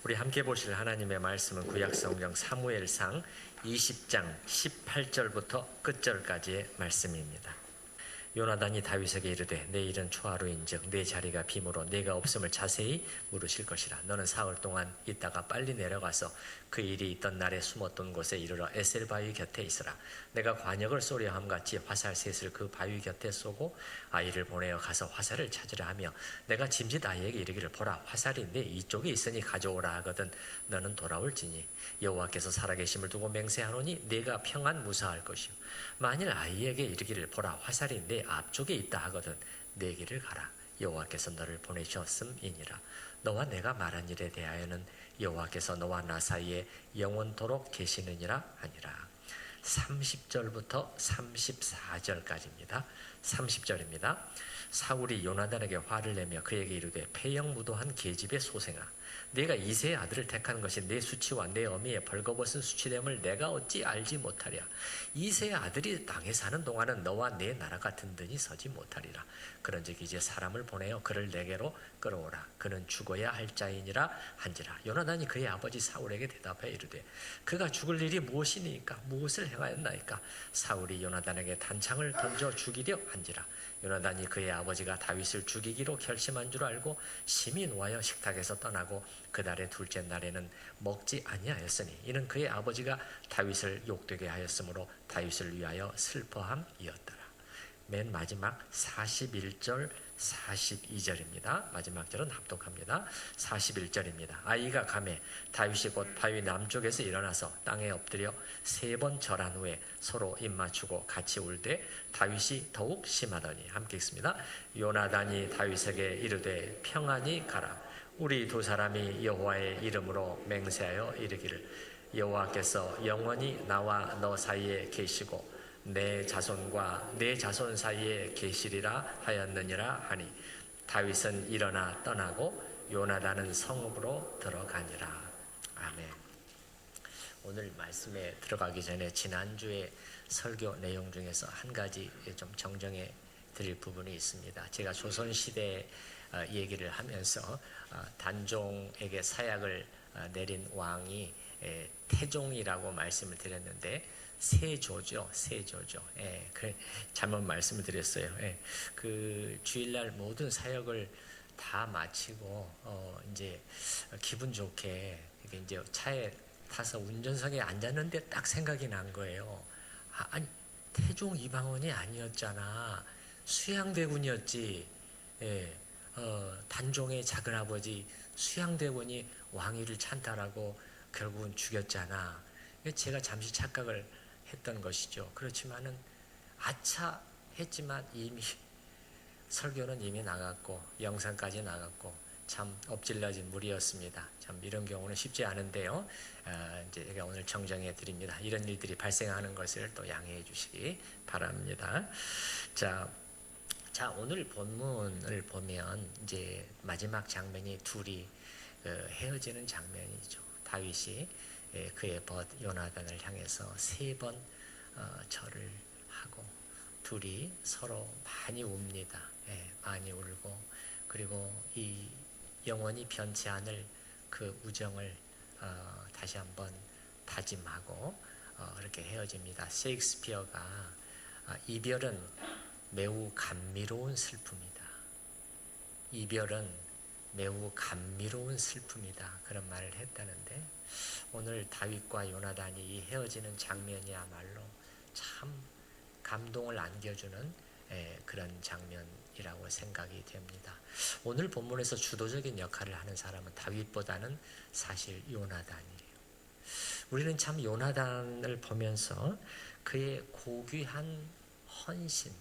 우리 함께 보실 하나님의 말씀은 구약성경 사무엘상 20장 18절부터 끝절까지의 말씀입니다. 요나단이 다윗에게 이르되 내 일은 초하루인즉 내 자리가 빔으로 내가 없음을 자세히 물으실 것이라. 너는 사흘 동안 있다가 빨리 내려가서 그 일이 있던 날에 숨었던 곳에 이르러 에셀 바위 곁에 있으라. 내가 관역을 쏘려 함같이 화살 셋을 그 바위 곁에 쏘고 아이를 보내어 가서 화살을 찾으라 하며 내가 짐짓 아이에게 이르기를 보라 화살이 내 이쪽에 있으니 가져오라 하거든 너는 돌아올지니 여호와께서 살아계심을 두고 맹세하노니 내가 평안 무사할 것이요 만일 아이에게 이르기를 보라 화살이 내 앞쪽에 있다 하거든 내 길을 가라 여호와께서 너를 보내셨음이니라. 너와 내가 말한 일에 대하여는 여호와께서 너와 나 사이에 영원토록 계시느니라 하니라. 30절부터 34절까지입니다. 30절입니다. 사울이 요나단에게 화를 내며 그에게 이르되 패영무도한 계집의 소생아 네가 이새의 아들을 택한 것이 내 수치와 내 어미의 벌거벗은 수치됨을 내가 어찌 알지 못하랴. 이새의 아들이 땅에 사는 동안은 너와 내 나라가 든든히 서지 못하리라. 그런즉 이제 사람을 보내어 그를 내게로 끌어오라. 그는 죽어야 할 자이니라 한지라. 요나단이 그의 아버지 사울에게 대답하여 이르되 그가 죽을 일이 무엇이니까 무엇을 행하였나이까. 사울이 요나단에게 단창을 던져 죽이려 한지라. 요나단이 그의 아버지가 다윗을 죽이기로 결심한 줄 알고 심히 노하여 식탁에서 떠나고 그 달의 둘째 날에는 먹지 아니하였으니 이는 그의 아버지가 다윗을 욕되게 하였으므로 다윗을 위하여 슬퍼함이었더라. 맨 마지막 41절 42절입니다. 마지막 절은 합독합니다. 41절입니다. 아이가 가매 다윗이 곧 바위 남쪽에서 일어나서 땅에 엎드려 3번 절한 후에 서로 입맞추고 같이 울되 다윗이 더욱 심하더니 함께 읽습니다. 요나단이 다윗에게 이르되 평안히 가라. 우리 두 사람이 여호와의 이름으로 맹세하여 이르기를 여호와께서 영원히 나와 너 사이에 계시고 내 자손과 내 자손 사이에 계시리라 하였느니라 하니 다윗은 일어나 떠나고 요나단은 성읍으로 들어가니라. 아멘. 오늘 말씀에 들어가기 전에 지난주에 설교 내용 중에서 한 가지 좀 정정해 드릴 부분이 있습니다. 제가 조선시대 얘기를 하면서 단종에게 사약을 내린 왕이 태종이라고 말씀을 드렸는데 세조죠. 예, 잘못 말씀을 드렸어요. 예, 그 주일날 모든 사역을 다 마치고 이제 기분 좋게 이제 차에 타서 운전석에 앉았는데 딱 생각이 난 거예요. 아니 태종 이방원이 아니었잖아. 수양대군이었지. 예, 단종의 작은아버지 수양대군이 왕위를 찬탈하고 결국은 죽였잖아. 제가 잠시 착각을 했던 것이죠. 그렇지만은 아차 했지만 이미 설교는 이미 나갔고 영상까지 나갔고 참 엎질러진 물이었습니다. 참 이런 경우는 쉽지 않은데요. 이제 제가 오늘 정정해 드립니다. 이런 일들이 발생하는 것을 또 양해해 주시기 바랍니다. 자 오늘 본문을 보면 이제 마지막 장면이 둘이 헤어지는 장면이죠. 다윗이 그의 벗 요나단을 향해서 3번 절을 하고 둘이 서로 많이 웁니다. 많이 울고 그리고 이 영원히 변치 않을 그 우정을 다시 한번 다짐하고 이렇게 헤어집니다. 셰익스피어가 이별은 매우 감미로운 슬픔이다. 이별은 매우 감미로운 슬픔이다. 그런 말을 했다는데 오늘 다윗과 요나단이 이 헤어지는 장면이야말로 참 감동을 안겨주는 그런 장면이라고 생각이 됩니다. 오늘 본문에서 주도적인 역할을 하는 사람은 다윗보다는 사실 요나단이에요. 우리는 참 요나단을 보면서 그의 고귀한 헌신,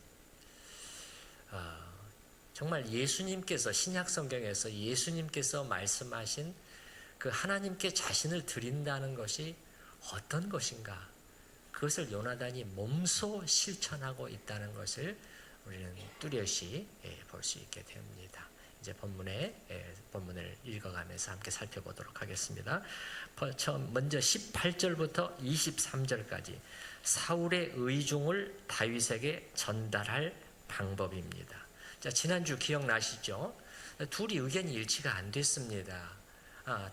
정말 예수님께서 신약성경에서 예수님께서 말씀하신 그 하나님께 자신을 드린다는 것이 어떤 것인가, 그것을 요나단이 몸소 실천하고 있다는 것을 우리는 뚜렷이 볼 수 있게 됩니다. 이제 본문을 읽어가면서 함께 살펴보도록 하겠습니다. 먼저 18절부터 23절까지 사울의 의중을 다윗에게 전달할 방법입니다. 자, 지난주 기억나시죠? 둘이 의견이 일치가 안 됐습니다.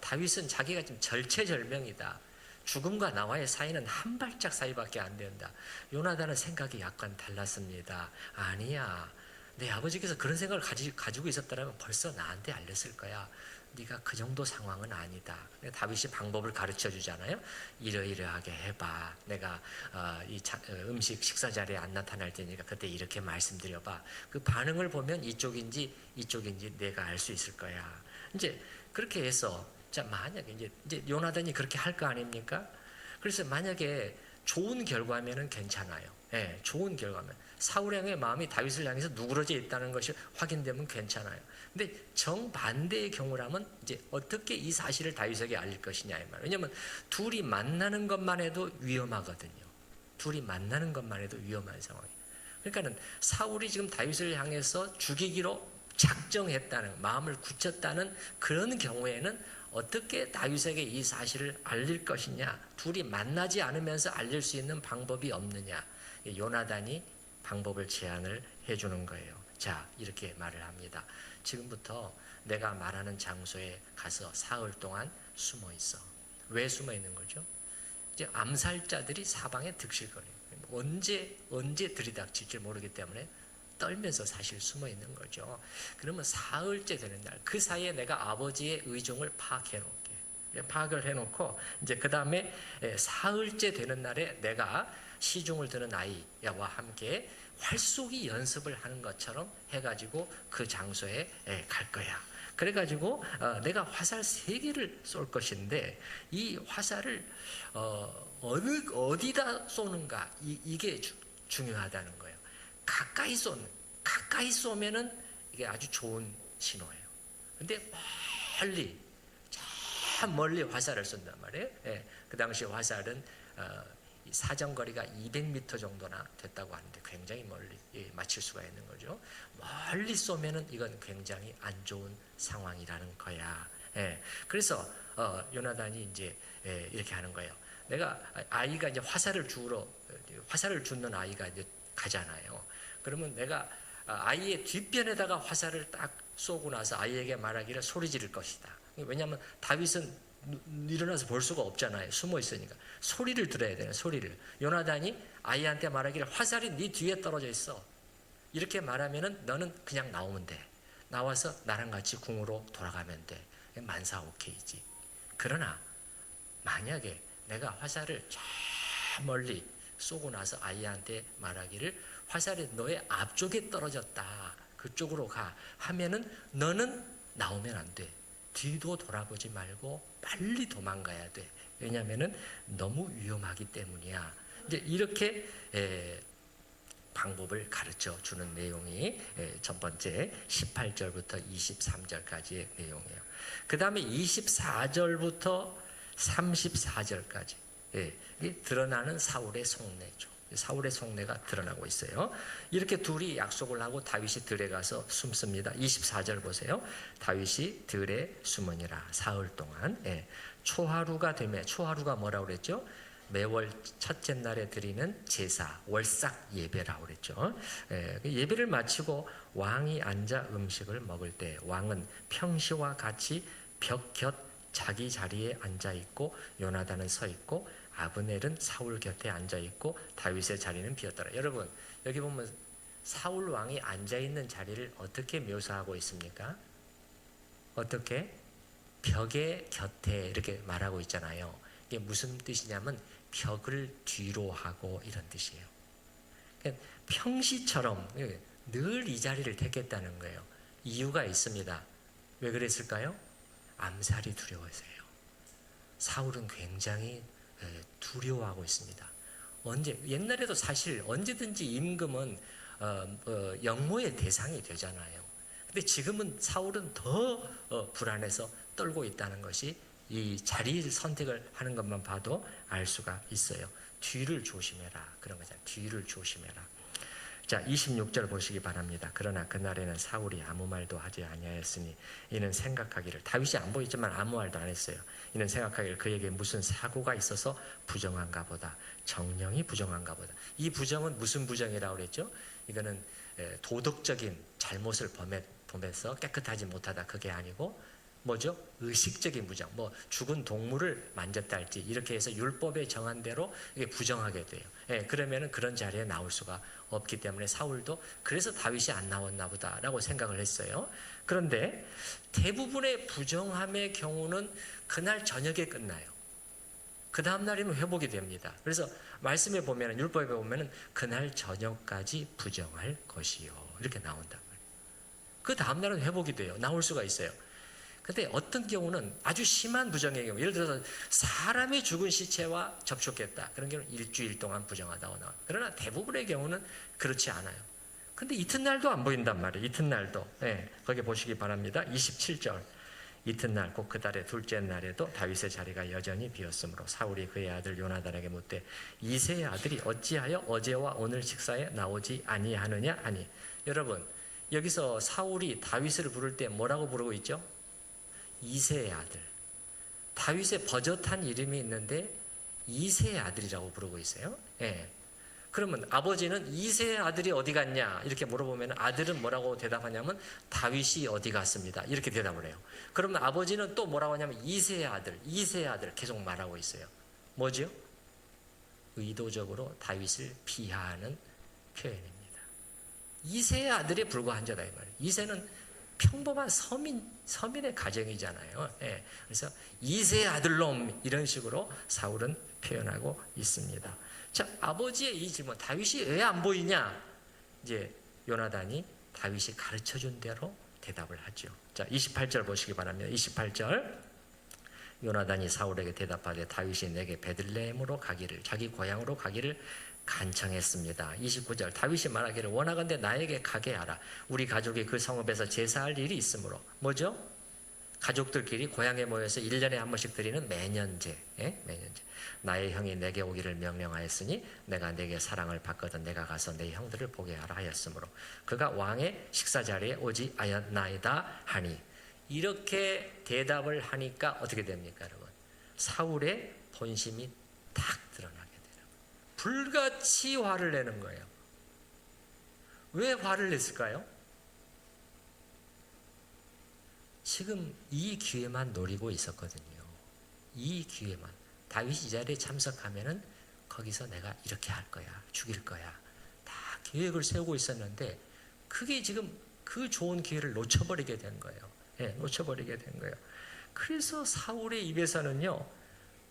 다윗은 자기가 지금 절체절명이다. 죽음과 나와의 사이는 한 발짝 사이밖에 안 된다. 요나단은 생각이 약간 달랐습니다. 아니야. 내 아버지께서 그런 생각을 가지고 있었더라면 벌써 나한테 알렸을 거야. 네가 그 정도 상황은 아니다. 다윗이 방법을 가르쳐 주잖아요. 이러이러하게 해봐. 내가 음식 식사 자리에 안 나타날 테니까 그때 이렇게 말씀드려봐. 그 반응을 보면 이쪽인지 내가 알 수 있을 거야. 이제 그렇게 해서 자 만약에 이제 요나단이 그렇게 할 거 아닙니까? 그래서 만약에 좋은 결과면은 괜찮아요. 예, 좋은 결과면 사울 왕의 마음이 다윗을 향해서 누그러져 있다는 것이 확인되면 괜찮아요. 근데 정반대의 경우라면 이제 어떻게 이 사실을 다윗에게 알릴 것이냐 이 말. 왜냐하면 둘이 만나는 것만 해도 위험하거든요. 둘이 만나는 것만 해도 위험한 상황이에요. 그러니까는 사울이 지금 다윗을 향해서 죽이기로 작정했다는 마음을 굳혔다는 그런 경우에는 어떻게 다윗에게 이 사실을 알릴 것이냐, 둘이 만나지 않으면서 알릴 수 있는 방법이 없느냐. 요나단이 방법을 제안을 해주는 거예요. 자, 이렇게 말을 합니다. 지금부터 내가 말하는 장소에 가서 사흘 동안 숨어 있어. 왜 숨어 있는 거죠? 이제 암살자들이 사방에 득실거려요. 언제 들이닥칠지 모르기 때문에 떨면서 사실 숨어 있는 거죠. 그러면 사흘째 되는 날, 그 사이에 내가 아버지의 의중을 파악을 해놓고 이제 그 다음에 사흘째 되는 날에 내가 시중을 드는 아이와 함께 활쏘기 연습을 하는 것처럼 해가지고 그 장소에 갈 거야. 그래가지고 내가 화살 3개를 쏠 것인데 이 화살을 어디다 쏘는가 이게 중요하다는 거예요. 가까이 쏘면은 이게 아주 좋은 신호예요. 근데 멀리 화살을 쏜단 말이에요. 예, 그 당시 화살은 사정거리가 200m 정도나 됐다고 하는데 굉장히 멀리 맞출 수가 있는 거죠. 멀리 쏘면은 이건 굉장히 안 좋은 상황이라는 거야. 예, 그래서 요나단이 이제 이렇게 하는 거예요. 내가 아이가 이제 화살을 주는 아이가 이제 가잖아요. 그러면 내가 아이의 뒷편에다가 화살을 딱 쏘고 나서 아이에게 말하기를 소리 지를 것이다. 왜냐하면 다윗은 일어나서 볼 수가 없잖아요. 숨어 있으니까 소리를 들어야 되는 소리를. 요나단이 아이한테 말하기를 화살이 네 뒤에 떨어져 있어. 이렇게 말하면은 너는 그냥 나오면 돼. 나와서 나랑 같이 궁으로 돌아가면 돼. 만사 오케이지. 그러나 만약에 내가 화살을 저 멀리 쏘고 나서 아이한테 말하기를 화살이 너의 앞쪽에 떨어졌다. 그쪽으로 가 하면은 너는 나오면 안 돼. 뒤도 돌아보지 말고 빨리 도망가야 돼. 왜냐하면은 너무 위험하기 때문이야. 이제 이렇게 방법을 가르쳐 주는 내용이 첫 번째 18절부터 23절까지의 내용이에요. 그 다음에 24절부터 34절까지 드러나는 사울의 속내죠. 사울의 속내가 드러나고 있어요. 이렇게 둘이 약속을 하고 다윗이 들에 가서 숨습니다. 24절 보세요. 다윗이 들에 숨으니라 사흘 동안. 초하루가 되매, 초하루가 뭐라고 그랬죠? 매월 첫째 날에 드리는 제사, 월삭 예배라고 그랬죠. 예배를 마치고 왕이 앉아 음식을 먹을 때 왕은 평시와 같이 벽 곁 자기 자리에 앉아 있고 요나단은 서 있고 아브넬은 사울 곁에 앉아 있고 다윗의 자리는 비었더라. 여러분 여기 보면 사울 왕이 앉아 있는 자리를 어떻게 묘사하고 있습니까? 어떻게? 벽의 곁에 이렇게 말하고 있잖아요. 이게 무슨 뜻이냐면 벽을 뒤로 하고 이런 뜻이에요. 그러니까 평시처럼 늘 이 자리를 택했다는 거예요. 이유가 있습니다. 왜 그랬을까요? 암살이 두려워서요. 사울은 굉장히 두려워하고 있습니다. 옛날에도 사실 언제든지 임금은 역모의 대상이 되잖아요. 근데 지금은 사울은 더 불안해서 떨고 있다는 것이 이 자리를 선택을 하는 것만 봐도 알 수가 있어요. 뒤를 조심해라. 그런 거잖아요. 뒤를 조심해라. 자, 26절 보시기 바랍니다. 그러나 그날에는 사울이 아무 말도 하지 아니하였으니 이는 생각하기를, 다윗이 안 보이지만 아무 말도 안 했어요. 이는 생각하기를 그에게 무슨 사고가 있어서 부정한가 보다. 정령이 부정한가 보다. 이 부정은 무슨 부정이라고 그랬죠? 이거는 도덕적인 잘못을 범해서 깨끗하지 못하다, 그게 아니고 뭐죠? 의식적인 부정. 뭐 죽은 동물을 만졌다 할지 이렇게 해서 율법에 정한 대로 이게 부정하게 돼요. 예, 그러면은 그런 자리에 나올 수가 없기 때문에 사울도 그래서 다윗이 안 나왔나 보다라고 생각을 했어요. 그런데 대부분의 부정함의 경우는 그날 저녁에 끝나요. 그 다음 날이면 회복이 됩니다. 그래서 말씀에 보면은 율법에 보면은 그날 저녁까지 부정할 것이요 이렇게 나온단 말이에요. 그 다음 날은 회복이 돼요. 나올 수가 있어요. 근데 어떤 경우는 아주 심한 부정의 경우, 예를 들어서 사람이 죽은 시체와 접촉했다. 그런 경우는 일주일 동안 부정하다고 나와요. 그러나 대부분의 경우는 그렇지 않아요. 근데 이튿날도 안 보인단 말이에요. 이튿날도. 네, 거기 보시기 바랍니다. 27절. 이튿날 곧 그 달의 둘째 날에도 다윗의 자리가 여전히 비었으므로 사울이 그의 아들 요나단에게 묻되 이새의 아들이 어찌하여 어제와 오늘 식사에 나오지 아니하느냐 하니. 여러분, 여기서 사울이 다윗을 부를 때 뭐라고 부르고 있죠? 이새의 아들. 다윗의 버젓한 이름이 있는데 이새의 아들이라고 부르고 있어요. 예. 그러면 아버지는 이새의 아들이 어디 갔냐 이렇게 물어보면 아들은 뭐라고 대답하냐면 다윗이 어디 갔습니다 이렇게 대답을 해요. 그러면 아버지는 또 뭐라고 하냐면 이새의 아들 계속 말하고 있어요. 뭐죠? 의도적으로 다윗을 비하하는 표현입니다. 이새의 아들에 불과한 자다 이 말이에요. 이새는 평범한 서민의 가정이잖아요. 예. 그래서 이새의 아들놈 이런 식으로 사울은 표현하고 있습니다. 자, 아버지의 이 질문, 다윗이 왜 안 보이냐? 이제 요나단이 다윗이 가르쳐준 대로 대답을 하죠. 자, 28절 보시기 바랍니다. 28절. 요나단이 사울에게 대답하되 다윗이 내게 베들레헴으로 가기를, 자기 고향으로 가기를 간청했습니다. 29절. 다윗이 말하기를 원하건대 나에게 가게 하라. 우리 가족이 그 성읍에서 제사할 일이 있으므로. 뭐죠? 가족들끼리 고향에 모여서 1년에 한 번씩 드리는 매년제. 예? 매년제. 나의 형이 내게 오기를 명령하였으니 내가 내게 사랑을 받거든 내가 가서 내 형들을 보게 하라 하였으므로 그가 왕의 식사 자리에 오지 아였나이다 하니. 이렇게 대답을 하니까 어떻게 됩니까, 여러분? 사울의 본심이 딱 드러나게 돼요. 불같이 화를 내는 거예요. 왜 화를 냈을까요? 지금 이 기회만 노리고 있었거든요. 이 기회만. 다윗이 이 자리에 참석하면은 거기서 내가 이렇게 할 거야, 죽일 거야. 다 계획을 세우고 있었는데 그게 지금 그 좋은 기회를 놓쳐버리게 된 거예요. 예, 놓쳐버리게 된 거예요. 그래서 사울의 입에서는요,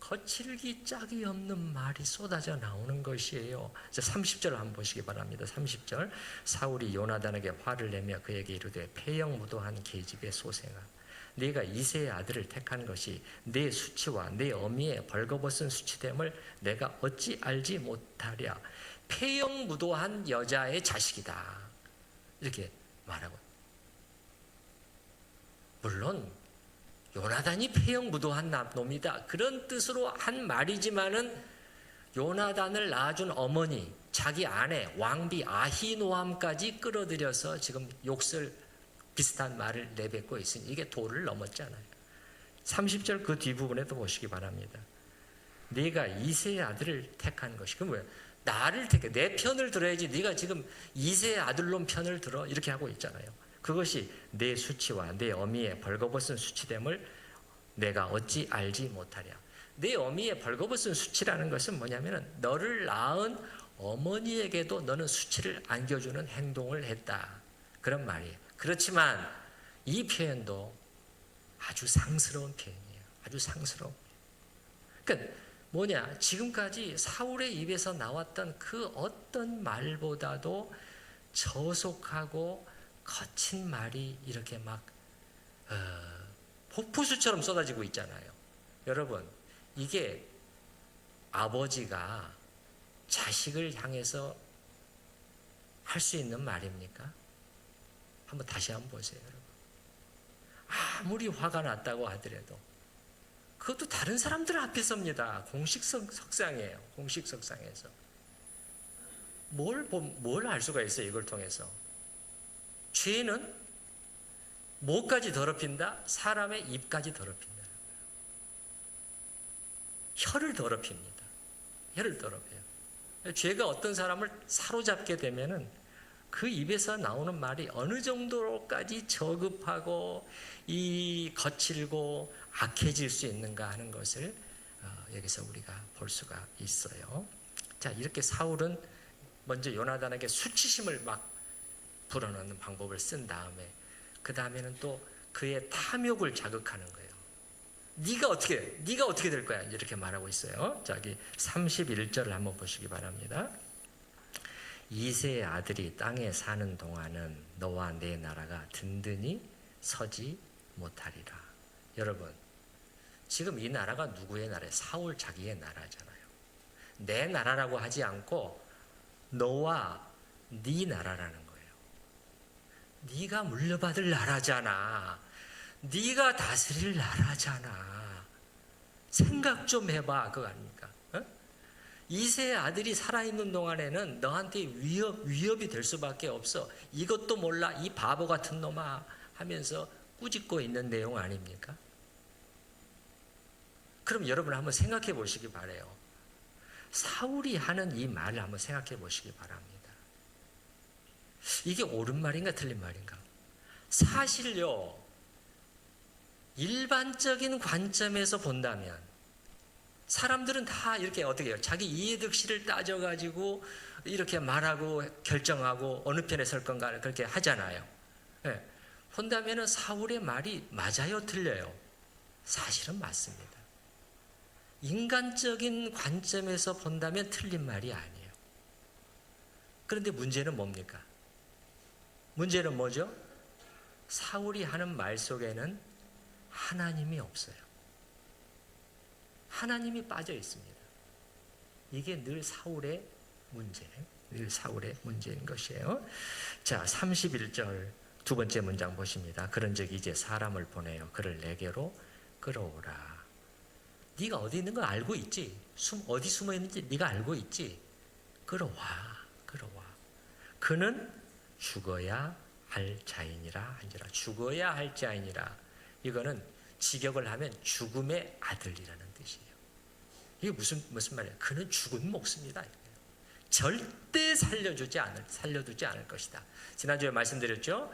거칠기 짝이 없는 말이 쏟아져 나오는 것이에요. 30절 한번 보시기 바랍니다. 30절. 사울이 요나단에게 화를 내며 그에게 이르되 폐영무도한 계집의 소생아, 네가 이새의 아들을 택한 것이 내 수치와 내 어미의 벌거벗은 수치됨을 내가 어찌 알지 못하랴. 폐영무도한 여자의 자식이다. 이렇게 말하고, 물론 요나단이 폐영무도한 놈이다 그런 뜻으로 한 말이지만은 요나단을 낳아준 어머니, 자기 아내 왕비 아히노함까지 끌어들여서 지금 욕설 비슷한 말을 내뱉고 있으니 이게 도를 넘었잖아요. 30절 그 뒷부분에도 보시기 바랍니다. 네가 이새의 아들을 택한 것이. 그럼 왜? 나를 택해, 내 편을 들어야지. 네가 지금 이새의 아들놈 편을 들어 이렇게 하고 있잖아요. 그것이 내 수치와 내 어미의 벌거벗은 수치됨을 내가 어찌 알지 못하랴. 내 어미의 벌거벗은 수치라는 것은 뭐냐면 너를 낳은 어머니에게도 너는 수치를 안겨주는 행동을 했다 그런 말이에요. 그렇지만 이 표현도 아주 상스러운 표현이에요. 아주 상스러운. 그러니까 뭐냐, 지금까지 사울의 입에서 나왔던 그 어떤 말보다도 저속하고 거친 말이 이렇게 막 폭포수처럼 쏟아지고 있잖아요. 여러분, 이게 아버지가 자식을 향해서 할 수 있는 말입니까? 한번 다시 한번 보세요, 여러분. 아무리 화가 났다고 하더라도 그것도 다른 사람들 앞에서입니다. 공식 석상이에요. 공식 석상에서 뭘 알 수가 있어요? 이걸 통해서 죄는 뭐까지 더럽힌다? 사람의 입까지 더럽힌다. 혀를 더럽힙니다. 혀를 더럽혀요. 죄가 어떤 사람을 사로잡게 되면은 그 입에서 나오는 말이 어느 정도로까지 저급하고 이 거칠고 악해질 수 있는가 하는 것을 여기서 우리가 볼 수가 있어요. 자, 이렇게 사울은 먼저 요나단에게 수치심을 막 불어넣는 방법을 쓴 다음에 그 다음에는 또 그의 탐욕을 자극하는 거예요. 네가 어떻게 될 거야? 이렇게 말하고 있어요. 저기 31절을 한번 보시기 바랍니다. 이새의 아들이 땅에 사는 동안은 너와 내 나라가 든든히 서지 못하리라. 여러분, 지금 이 나라가 누구의 나라예요? 사울 자기의 나라잖아요. 내 나라라고 하지 않고 너와 네 나라라는 거예요. 네가 물려받을 나라잖아. 네가 다스릴 나라잖아. 생각 좀 해봐. 그거 아닙니까? 이세의 아들이 살아있는 동안에는 너한테 위협이 될 수밖에 없어. 이것도 몰라 이 바보 같은 놈아 하면서 꾸짖고 있는 내용 아닙니까? 그럼 여러분 한번 생각해 보시기 바라요. 사울이 하는 이 말을 한번 생각해 보시기 바랍니다. 이게 옳은 말인가 틀린 말인가? 사실요, 일반적인 관점에서 본다면 사람들은 다 이렇게 어떻게 해요? 자기 이해득실을 따져가지고 이렇게 말하고 결정하고 어느 편에 설 건가 그렇게 하잖아요. 네. 본다면 사울의 말이 맞아요, 틀려요? 사실은 맞습니다. 인간적인 관점에서 본다면 틀린 말이 아니에요. 그런데 문제는 뭡니까? 문제는 뭐죠? 사울이 하는 말 속에는 하나님이 없어요. 하나님이 빠져 있습니다. 이게 늘 사울의 문제인 것이에요. 자, 31절 두 번째 문장 보십니다. 그런즉 이제 사람을 보내어 그를 내게로 끌어오라. 네가 어디 있는 거 알고 있지? 어디 숨어 있는지 네가 알고 있지? 끌어와. 그는 죽어야 할 자이니라 한지라. 죽어야 할 자이니라. 이거는 직역을 하면 죽음의 아들이라는 뜻이에요. 이게 무슨 말이에요? 그는 죽은 목숨이다. 절대 살려두지 않을 것이다. 지난주에 말씀드렸죠?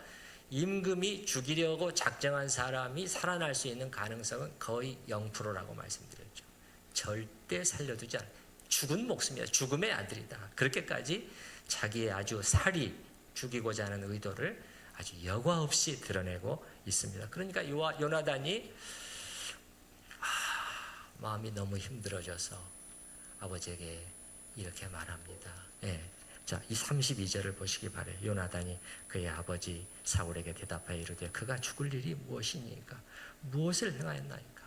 임금이 죽이려고 작정한 사람이 살아날 수 있는 가능성은 거의 0%라고 말씀드렸죠. 절대 살려두지 않을, 죽은 목숨이야. 죽음의 아들이다. 그렇게까지 자기의 아주 살이 죽이고자 하는 의도를 아주 여과 없이 드러내고 있습니다. 그러니까 요나단이 마음이 너무 힘들어져서 아버지에게 이렇게 말합니다. 예. 자, 이 32절을 보시기 바래요. 요나단이 그의 아버지 사울에게 대답하여 이르되 그가 죽을 일이 무엇이니까? 무엇을 행하였나이까?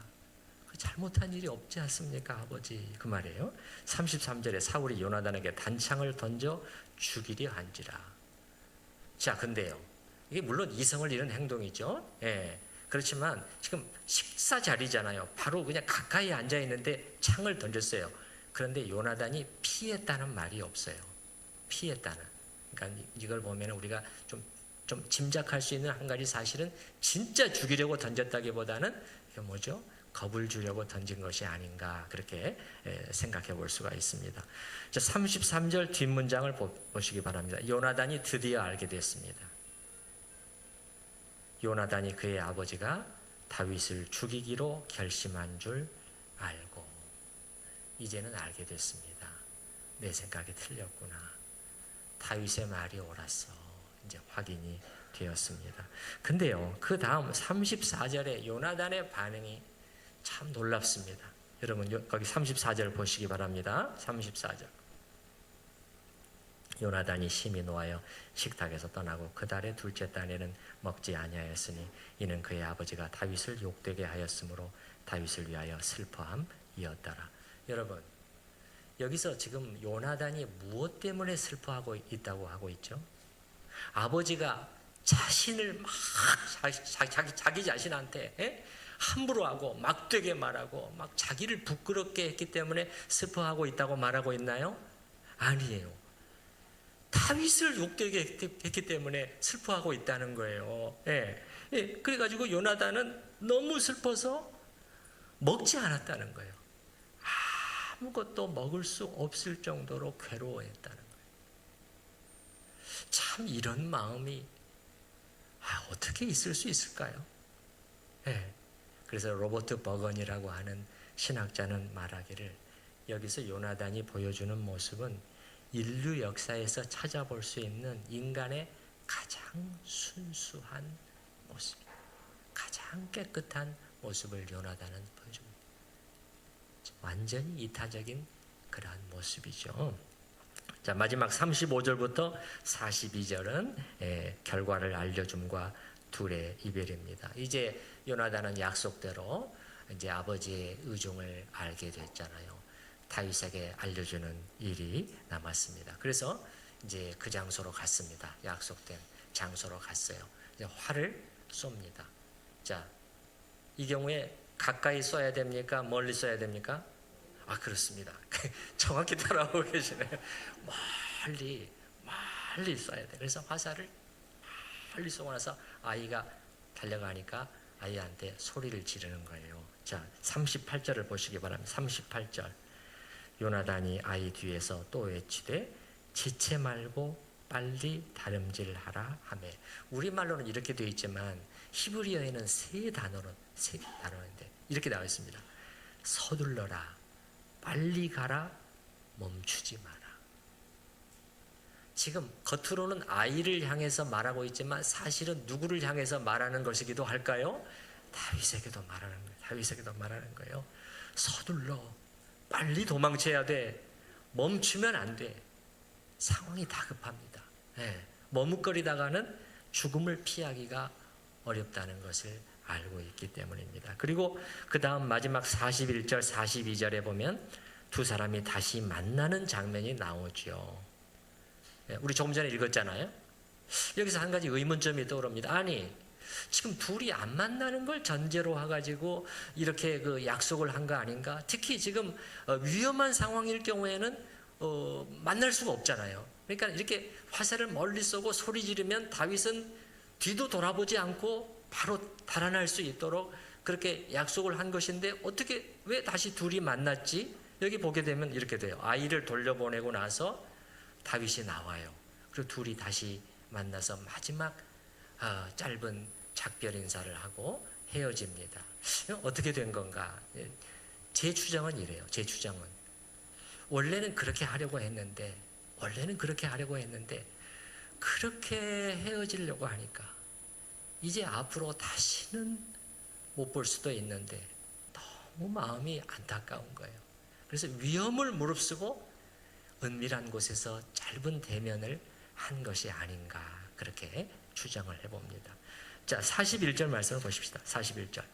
잘못한 일이 없지 않습니까, 아버지? 그 말이에요. 33절에 사울이 요나단에게 단창을 던져 죽이려 한지라. 자, 근데요, 이게 물론 이성을 잃은 행동이죠. 예. 그렇지만 지금 식사 자리잖아요. 바로 그냥 가까이 앉아 있는데 창을 던졌어요. 그런데 요나단이 피했다는 말이 없어요. 피했다는. 그러니까 이걸 보면 우리가 좀 짐작할 수 있는 한 가지 사실은 진짜 죽이려고 던졌다기보다는 이게 뭐죠? 겁을 주려고 던진 것이 아닌가 그렇게 생각해 볼 수가 있습니다. 자, 33절 뒷문장을 보시기 바랍니다. 요나단이 드디어 알게 됐습니다. 요나단이 그의 아버지가 다윗을 죽이기로 결심한 줄 알고 이제는 알게 됐습니다. 내 생각이 틀렸구나. 다윗의 말이 옳았어. 이제 확인이 되었습니다. 근데요, 그 다음 34절에 요나단의 반응이 참 놀랍습니다. 여러분 거기 34절 보시기 바랍니다. 34절. 요나단이 심히 노하여 식탁에서 떠나고 그 달의 둘째 달에는 먹지 아니하였으니 이는 그의 아버지가 다윗을 욕되게 하였으므로 다윗을 위하여 슬퍼함이었더라. 여러분 여기서 지금 요나단이 무엇 때문에 슬퍼하고 있다고 하고 있죠? 아버지가 자신을 막 자기 자신한테 함부로 하고 막되게 말하고 막 자기를 부끄럽게 했기 때문에 슬퍼하고 있다고 말하고 있나요? 아니에요. 다윗을 욕되게 했기 때문에 슬퍼하고 있다는 거예요. 그래가지고 요나단은 너무 슬퍼서 먹지 않았다는 거예요. 아무것도 먹을 수 없을 정도로 괴로워했다는 거예요. 참 이런 마음이 어떻게 있을 수 있을까요? 네. 그래서 로버트 버건이라고 하는 신학자는 말하기를 여기서 요나단이 보여주는 모습은 인류 역사에서 찾아볼 수 있는 인간의 가장 순수한 모습, 가장 깨끗한 모습을 요나단은 보여줍니다. 완전히 이타적인 그러한 모습이죠. 자, 마지막 35절부터 42절은 결과를 알려줌과 둘의 이별입니다. 이제 요나단은 약속대로 이제 아버지의 의중을 알게 됐잖아요. 다윗에게 알려주는 일이 남았습니다. 그래서 이제 그 장소로 갔습니다. 약속된 장소로 갔어요. 이제 활을 쏩니다. 자, 이 경우에 가까이 쏴야 됩니까? 멀리 쏴야 됩니까? 그렇습니다. 정확히 따라오고 계시네요. 멀리 쏴야 돼. 그래서 화살을 멀리 쏘고 나서 아이가 달려가니까 아이한테 소리를 지르는 거예요. 자, 38절을 보시기 바랍니다. 38절. 요나단이 아이 뒤에서 또 외치되 지체 말고 빨리 다름질하라 하매. 우리말로는 이렇게 되어 있지만 히브리어에는 세 단어인데 이렇게 나와 있습니다. 서둘러라, 빨리 가라, 멈추지 마라. 지금 겉으로는 아이를 향해서 말하고 있지만 사실은 누구를 향해서 말하는 것이기도 할까요? 다윗에게도 말하는 거예요. 서둘러, 빨리 도망쳐야 돼. 멈추면 안 돼. 상황이 다급합니다. 머뭇거리다가는 죽음을 피하기가 어렵다는 것을 알고 있기 때문입니다. 그리고 그 다음 마지막 41절, 42절에 보면 두 사람이 다시 만나는 장면이 나오죠. 우리 조금 전에 읽었잖아요. 여기서 한 가지 의문점이 떠오릅니다. 아니, 지금 둘이 안 만나는 걸 전제로 해가지고 이렇게 그 약속을 한 거 아닌가? 특히 지금 위험한 상황일 경우에는 만날 수가 없잖아요. 그러니까 이렇게 화살을 멀리 쏘고 소리 지르면 다윗은 뒤도 돌아보지 않고 바로 달아날 수 있도록 그렇게 약속을 한 것인데 어떻게 왜 다시 둘이 만났지? 여기 보게 되면 이렇게 돼요. 아이를 돌려보내고 나서 다윗이 나와요. 그리고 둘이 다시 만나서 마지막 짧은 작별 인사를 하고 헤어집니다. 어떻게 된 건가? 제 추정은 이래요. 제 추정은 원래는 그렇게 하려고 했는데 그렇게 헤어지려고 하니까 이제 앞으로 다시는 못 볼 수도 있는데 너무 마음이 안타까운 거예요. 그래서 위험을 무릅쓰고 은밀한 곳에서 짧은 대면을 한 것이 아닌가 그렇게 추정을 해봅니다. 자, 41절 말씀을 보십시다. 41절.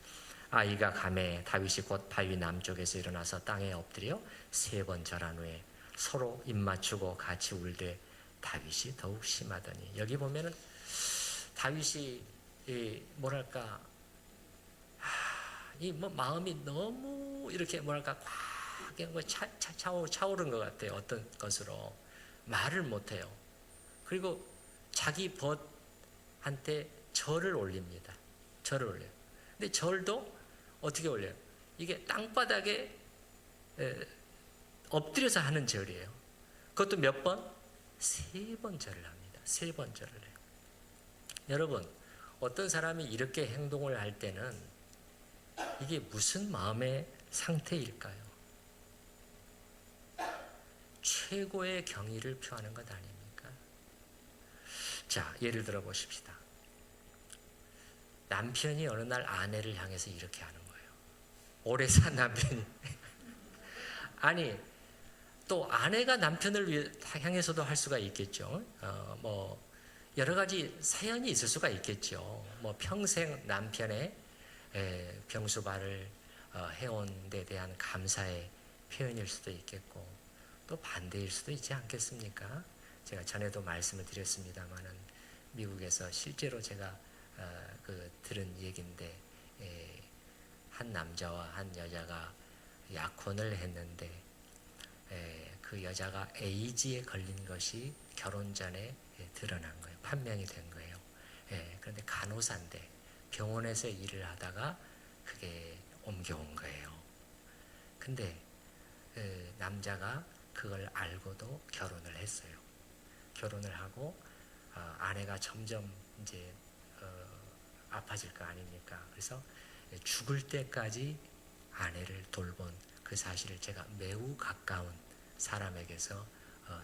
아이가 가매 다윗이 곧 바위 남쪽에서 일어나서 땅에 엎드려 3번 절한 후에 서로 입 맞추고 같이 울되 다윗이 더욱 심하더니. 여기 보면은 다윗이 뭐랄까 마음이 너무 이렇게 뭐랄까 꽉 차오른 것 같아요. 어떤 것으로 말을 못해요. 그리고 자기 벗한테 절을 올립니다. 절을 올려요. 근데 절도 어떻게 올려요? 이게 땅바닥에 엎드려서 하는 절이에요. 그것도 몇 번? 3번 절을 합니다. 3번 절을 해요. 여러분, 어떤 사람이 이렇게 행동을 할 때는 이게 무슨 마음의 상태일까요? 최고의 경의를 표하는 것 아닙니까? 자, 예를 들어 보십시다. 남편이 어느 날 아내를 향해서 이렇게 하는 거예요. 오래 산 남편이. 아니, 또 아내가 남편을 향해서도 할 수가 있겠죠. 여러 가지 사연이 있을 수가 있겠죠. 평생 남편의 병수발을 해온 데 대한 감사의 표현일 수도 있겠고 또 반대일 수도 있지 않겠습니까? 제가 전에도 말씀을 드렸습니다마는 미국에서 실제로 제가 들은 얘기인데 한 남자와 한 여자가 약혼을 했는데 그 여자가 에이즈에 걸린 것이 결혼 전에 드러난 거예요. 판명이 된 거예요. 그런데 간호사인데 병원에서 일을 하다가 그게 옮겨온 거예요. 근데 남자가 그걸 알고도 결혼을 했어요. 결혼을 하고 아내가 점점 이제 아파질 거 아닙니까? 그래서 죽을 때까지 아내를 돌본 그 사실을 제가 매우 가까운 사람에게서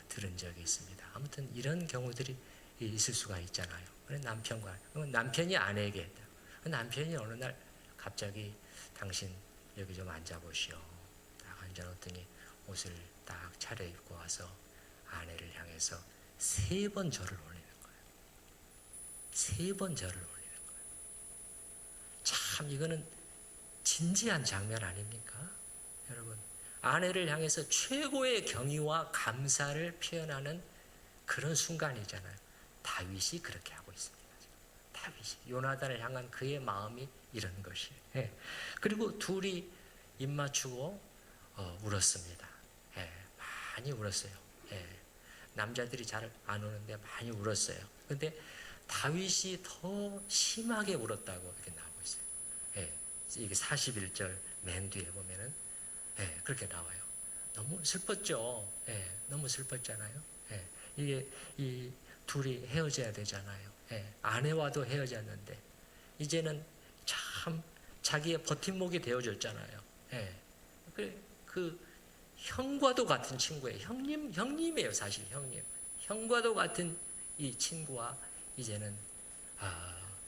들은 적이 있습니다. 아무튼 이런 경우들이 있을 수가 있잖아요. 남편과 남편이 아내에게 했다. 남편이 어느 날 갑자기 당신 여기 좀 앉아보시오. 딱 앉아놓더니 옷을 딱 차려입고 와서 아내를 향해서 3번 절을 올리는 거예요. 3번 절을 올리는 거예요. 참 이거는 진지한 장면 아닙니까? 여러분, 아내를 향해서 최고의 경의와 감사를 표현하는 그런 순간이잖아요. 다윗이 그렇게 하고 있습니다. 다윗이 요나단을 향한 그의 마음이 이런 것이에요. 예. 그리고 둘이 입 맞추고 울었습니다. 예. 많이 울었어요. 예. 남자들이 잘 안 우는데 많이 울었어요. 근데 다윗이 더 심하게 울었다고 이렇게 나오고 있어요. 예. 이게 41절 맨 뒤에 보면은 그렇게 나와요. 너무 슬펐죠. 너무 슬펐잖아요. 이게 이 둘이 헤어져야 되잖아요. 아내와도 헤어졌는데 이제는 참 자기의 버팀목이 되어줬잖아요. 그 형과도 같은 친구예요. 형님이에요, 사실 형님. 형과도 같은 이 친구와 이제는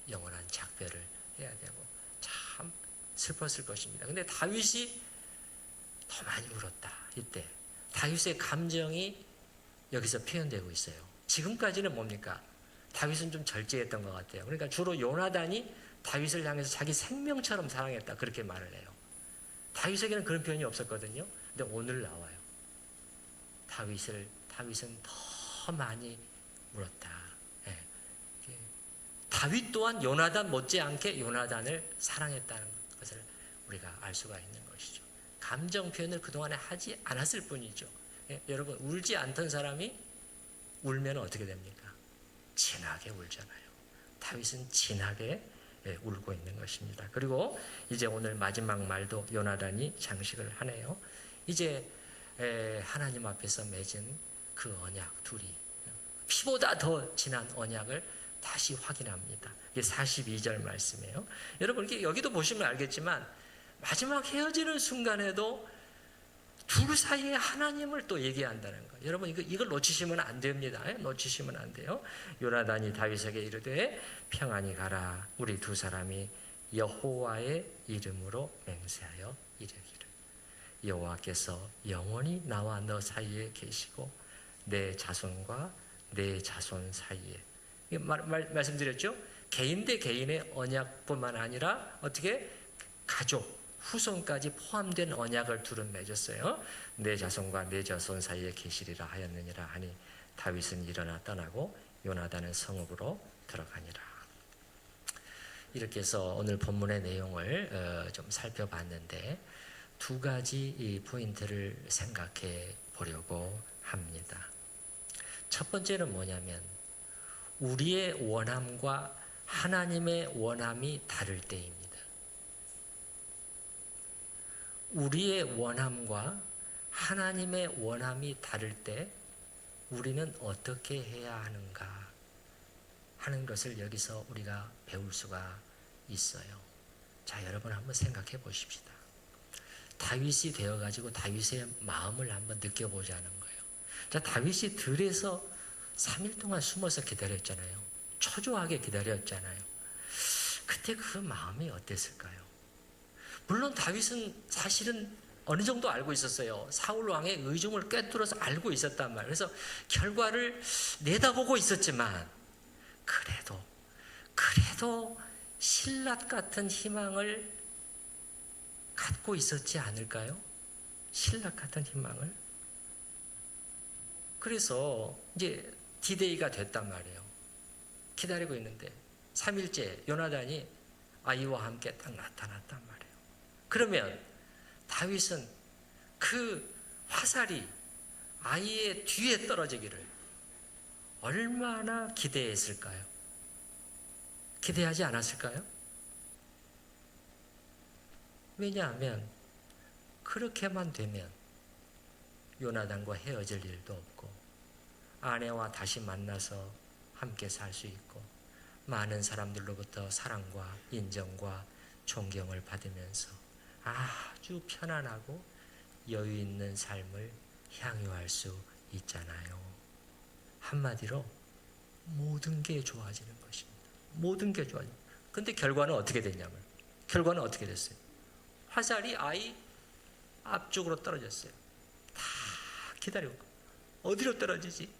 영원한 작별을 해야 되고 참 슬펐을 것입니다. 근데 다윗이 더 많이 울었다. 이때 다윗의 감정이 여기서 표현되고 있어요. 지금까지는 뭡니까? 다윗은 좀 절제했던 것 같아요. 그러니까 주로 요나단이 다윗을 향해서 자기 생명처럼 사랑했다 그렇게 말을 해요. 다윗에게는 그런 표현이 없었거든요. 근데 오늘 나와요. 다윗은 더 많이 울었다. 다윗 또한 요나단 못지않게 요나단을 사랑했다는 것을 우리가 알 수가 있는 것이죠. 감정 표현을 그동안에 하지 않았을 뿐이죠. 여러분, 울지 않던 사람이 울면 어떻게 됩니까? 진하게 울잖아요. 다윗은 진하게 울고 있는 것입니다. 그리고 이제 오늘 마지막 말도 요나단이 장식을 하네요. 이제 하나님 앞에서 맺은 그 언약 둘이 피보다 더 진한 언약을 다시 확인합니다. 이게 42절 말씀이에요. 여러분, 여기도 보시면 알겠지만 마지막 헤어지는 순간에도 둘 사이에 하나님을 또 얘기한다는 거예요. 여러분, 이걸 놓치시면 안 됩니다. 놓치시면 안 돼요. 요나단이 다윗에게 이르되 평안히 가라. 우리 두 사람이 여호와의 이름으로 맹세하여 이르기를 여호와께서 영원히 나와 너 사이에 계시고 내 자손과 내 자손 사이에 말씀드렸죠. 개인 대 개인의 언약뿐만 아니라 어떻게 가족 후손까지 포함된 언약을 둘은 맺었어요. 내 자손과 내 자손 사이에 계시리라 하였느니라 하니 다윗은 일어나 떠나고 요나단은 성읍으로 들어가니라. 이렇게 해서 오늘 본문의 내용을 좀 살펴봤는데 두 가지 이 포인트를 생각해 보려고 합니다. 첫 번째는 뭐냐면 우리의 원함과 하나님의 원함이 다를 때입니다. 우리의 원함과 하나님의 원함이 다를 때 우리는 어떻게 해야 하는가 하는 것을 여기서 우리가 배울 수가 있어요. 자, 여러분 한번 생각해 보십시다. 다윗이 되어가지고 다윗의 마음을 한번 느껴보자는 거예요. 자, 다윗이 들에서 3일 동안 숨어서 기다렸잖아요. 초조하게 기다렸잖아요. 그때 그 마음이 어땠을까요? 물론 다윗은 사실은 어느 정도 알고 있었어요. 사울 왕의 의중을 꿰뚫어서 알고 있었단 말이에요. 그래서 결과를 내다보고 있었지만 그래도 신라 같은 희망을 갖고 있었지 않을까요? 신라 같은 희망을. 그래서 이제 디데이가 됐단 말이에요. 기다리고 있는데 3일째 요나단이 아이와 함께 딱 나타났단 말이에요. 그러면 다윗은 그 화살이 아이의 뒤에 떨어지기를 얼마나 기대했을까요? 기대하지 않았을까요? 왜냐하면 그렇게만 되면 요나단과 헤어질 일도 없고 아내와 다시 만나서 함께 살 수 있고 많은 사람들로부터 사랑과 인정과 존경을 받으면서 아주 편안하고 여유 있는 삶을 향유할 수 있잖아요. 한마디로 모든 게 좋아지는 것입니다. 모든 게 좋아집니다. 근데 결과는 어떻게 됐냐면, 결과는 어떻게 됐어요? 화살이 아이 앞쪽으로 떨어졌어요. 다 기다리고. 어디로 떨어지지?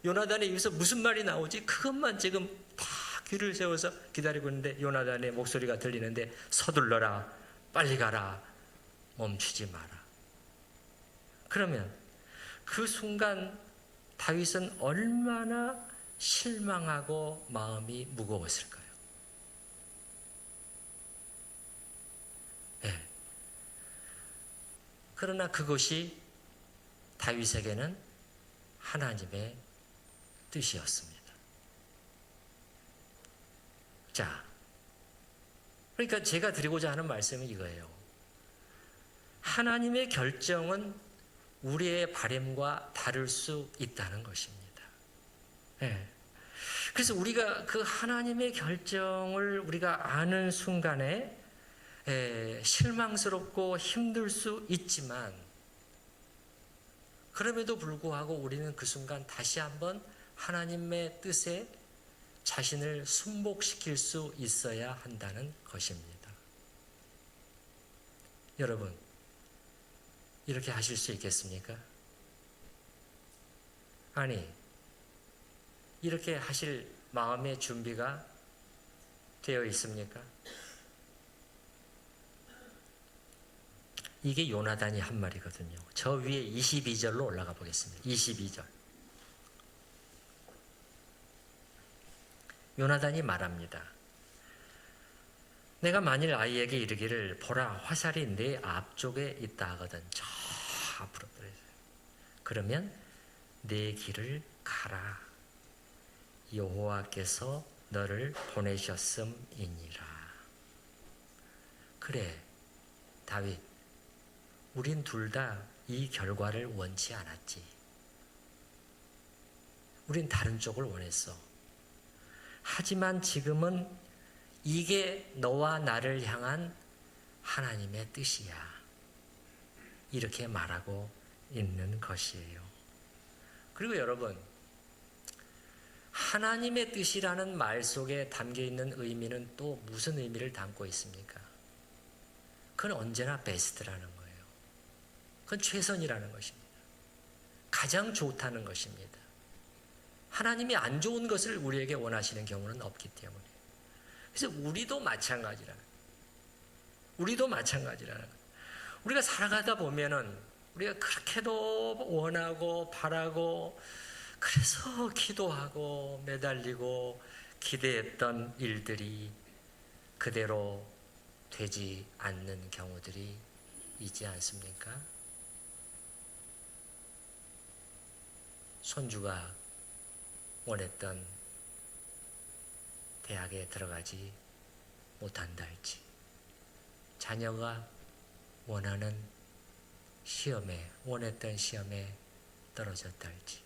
요나단의 입에서 무슨 말이 나오지? 그것만 지금 다 귀를 세워서 기다리고 있는데 요나단의 목소리가 들리는데 서둘러라, 빨리 가라, 멈추지 마라. 그러면 그 순간 다윗은 얼마나 실망하고 마음이 무거웠을까요? 네. 그러나 그것이 다윗에게는 하나님의 뜻이었습니다. 자, 그러니까 제가 드리고자 하는 말씀은 이거예요. 하나님의 결정은 우리의 바람과 다를 수 있다는 것입니다. 네. 그래서 우리가 그 하나님의 결정을 우리가 아는 순간에 실망스럽고 힘들 수 있지만 그럼에도 불구하고 우리는 그 순간 다시 한번 하나님의 뜻에 자신을 순복시킬 수 있어야 한다는 것입니다. 여러분, 이렇게 하실 수 있겠습니까? 아니, 이렇게 하실 마음의 준비가 되어 있습니까? 이게 요나단이 한 말이거든요. 저 위에 22절로 올라가 보겠습니다. 22절. 요나단이 말합니다. 내가 만일 아이에게 이르기를 보라 화살이 내 앞쪽에 있다 하거든 저 앞으로 떨어져요. 그러면 내 길을 가라. 여호와께서 너를 보내셨음이니라. 그래 다윗, 우린 둘 다 이 결과를 원치 않았지. 우린 다른 쪽을 원했어. 하지만 지금은 이게 너와 나를 향한 하나님의 뜻이야. 이렇게 말하고 있는 것이에요. 그리고 여러분, 하나님의 뜻이라는 말 속에 담겨 있는 의미는 또 무슨 의미를 담고 있습니까? 그건 언제나 베스트라는 거예요. 그건 최선이라는 것입니다. 가장 좋다는 것입니다. 하나님이 안 좋은 것을 우리에게 원하시는 경우는 없기 때문에. 그래서 우리도 마찬가지라는 우리가 살아가다 보면은 우리가 그렇게도 원하고 바라고 그래서 기도하고 매달리고 기대했던 일들이 그대로 되지 않는 경우들이 있지 않습니까? 손주가 원했던 대학에 들어가지 못한다 할지, 자녀가 원했던 시험에 떨어졌다 할지,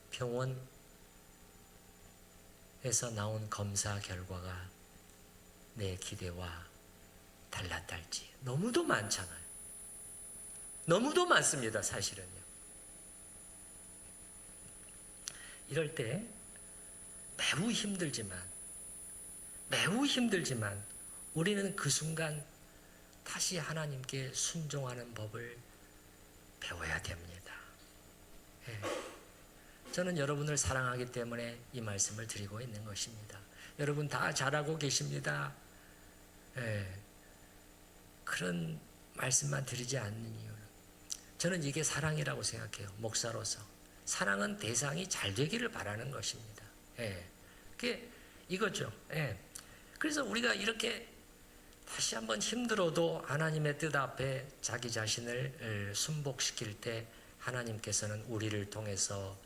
병원에서 나온 검사 결과가 내 기대와 달랐다 할지, 너무도 많잖아요. 너무도 많습니다, 사실은요. 이럴 때 매우 힘들지만 우리는 그 순간 다시 하나님께 순종하는 법을 배워야 됩니다. 예. 저는 여러분을 사랑하기 때문에 이 말씀을 드리고 있는 것입니다. 여러분 다 잘하고 계십니다. 예. 그런 말씀만 드리지 않는 이유는 저는 이게 사랑이라고 생각해요. 목사로서. 사랑은 대상이 잘 되기를 바라는 것입니다. 예. 그게 이거죠. 예. 그래서 우리가 이렇게 다시 한번 힘들어도 하나님의 뜻 앞에 자기 자신을 순복시킬 때 하나님께서는 우리를 통해서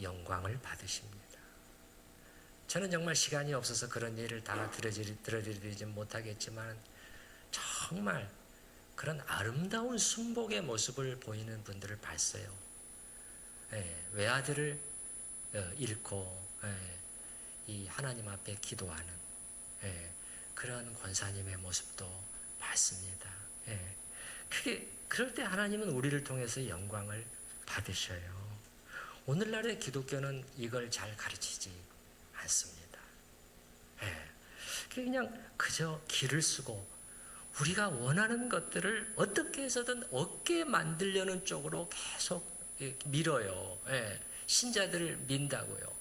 영광을 받으십니다. 저는 정말 시간이 없어서 그런 예를 다 들어드리지 못하겠지만 정말 그런 아름다운 순복의 모습을 보이는 분들을 봤어요. 외아들을 잃고 이 하나님 앞에 기도하는 그런 권사님의 모습도 봤습니다. 그럴 때 하나님은 우리를 통해서 영광을 받으셔요. 오늘날의 기독교는 이걸 잘 가르치지 않습니다. 그냥 그저 길을 쓰고 우리가 원하는 것들을 어떻게 해서든 얻게 만들려는 쪽으로 계속 밀어요. 신자들을 민다고요.